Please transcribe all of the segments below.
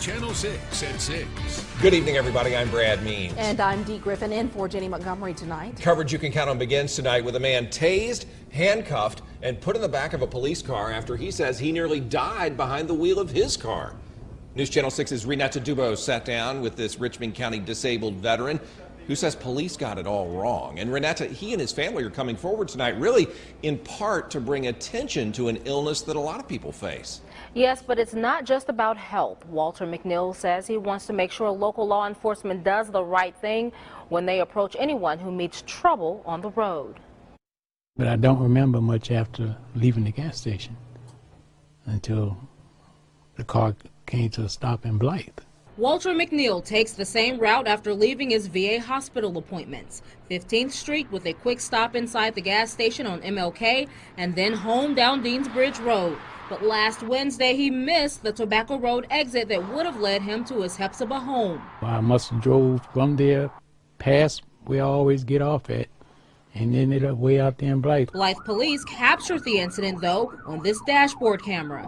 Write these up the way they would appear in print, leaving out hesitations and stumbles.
Channel 6 at 6. Good evening, everybody. I'm Brad Means. And I'm Dee Griffin in for Jenny Montgomery tonight. Coverage you can count on begins tonight with a man tased, handcuffed, and put in the back of a police car after he says he nearly died behind the wheel of his car. News Channel 6's Renata Dubose sat down with this Richmond County disabled veteran who says police got it all wrong. And Renata, he and his family are coming forward tonight really in part to bring attention to an illness that a lot of people face. Yes, but it's not just about health. Walter McNeil says he wants to make sure local law enforcement does the right thing when they approach anyone who meets trouble on the road. But I don't remember much after leaving the gas station until the car came to a stop in Blythe. Walter McNeil takes the same route after leaving his VA hospital appointments. 15th Street with a quick stop inside the gas station on MLK and then home down Deansbridge Road. But last Wednesday he missed the Tobacco Road exit that would have led him to his Hepzibah home. I must have drove from there past where I always get off at and ended up way out there in Blythe. Blythe police captured the incident though on this dashboard camera.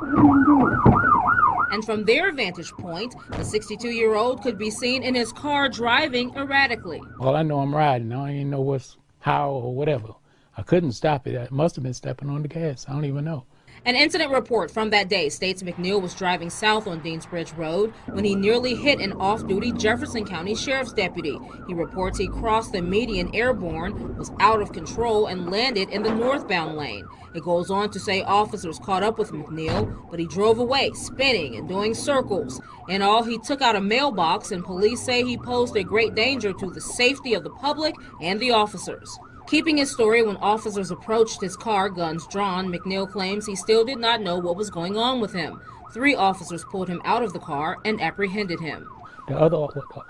And from their vantage point, the 62-year-old could be seen in his car driving erratically. All I know, I'm riding. I don't even know how or whatever. I couldn't stop it. I must have been stepping on the gas. I don't even know. An incident report from that day states McNeil was driving south on Deansbridge Road when he nearly hit an off-duty Jefferson County Sheriff's deputy. He reports he crossed the median airborne, was out of control, and landed in the northbound lane. It goes on to say officers caught up with McNeil, but he drove away, spinning and doing circles. In all, he took out a mailbox, and police say he posed a great danger to the safety of the public and the officers. Keeping his story when officers approached his car, guns drawn, McNeil claims he still did not know what was going on with him. 3 officers pulled him out of the car and apprehended him. The other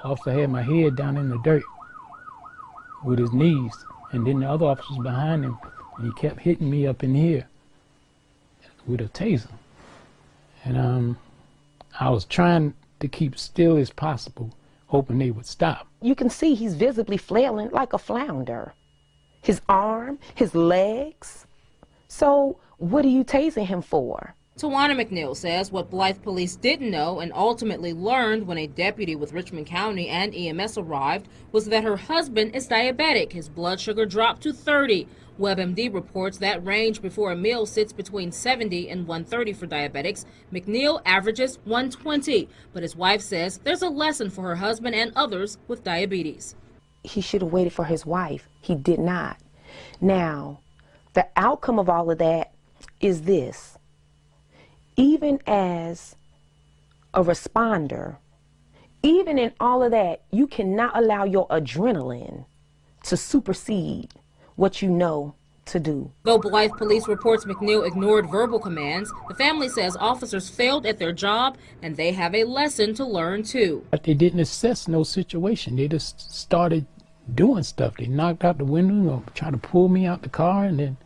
officer had my head down in the dirt with his knees, and then the other officers behind him, and he kept hitting me up in here with a taser. And I was trying to keep still as possible, hoping they would stop. You can see he's visibly flailing like a flounder. His arm, his legs. So what are you tasing him for? Tawana McNeil says what Blythe police didn't know and ultimately learned when a deputy with Richmond County and EMS arrived was that her husband is diabetic. His blood sugar dropped to 30. WebMD reports that range before a meal sits between 70 and 130 for diabetics. McNeil averages 120, but his wife says there's a lesson for her husband and others with diabetes. He should have waited for his wife. He did not. Now, the outcome of all of that is this. Even as a responder, even in all of that, you cannot allow your adrenaline to supersede what you know to do. Though Blythe police reports McNeil ignored verbal commands, the family says officers failed at their job and they have a lesson to learn too. But they didn't assess no situation. They just started doing stuff. They knocked out the window or tried to pull me out the car, and then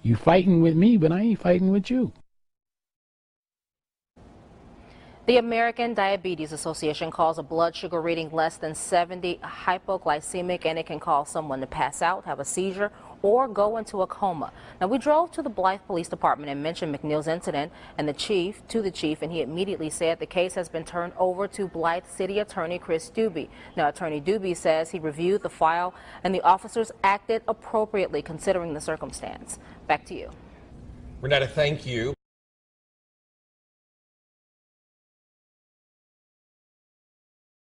you fighting with me, but I ain't fighting with you. The American Diabetes Association calls a blood sugar reading less than 70 hypoglycemic, and it can cause someone to pass out, have a seizure, or go into a coma. Now, we drove to the Blythe Police Department and mentioned McNeil's incident and the chief, and he immediately said the case has been turned over to Blythe City Attorney Chris Doobie. Now, Attorney Doobie says he reviewed the file and the officers acted appropriately considering the circumstance. Back to you. Renata, thank you.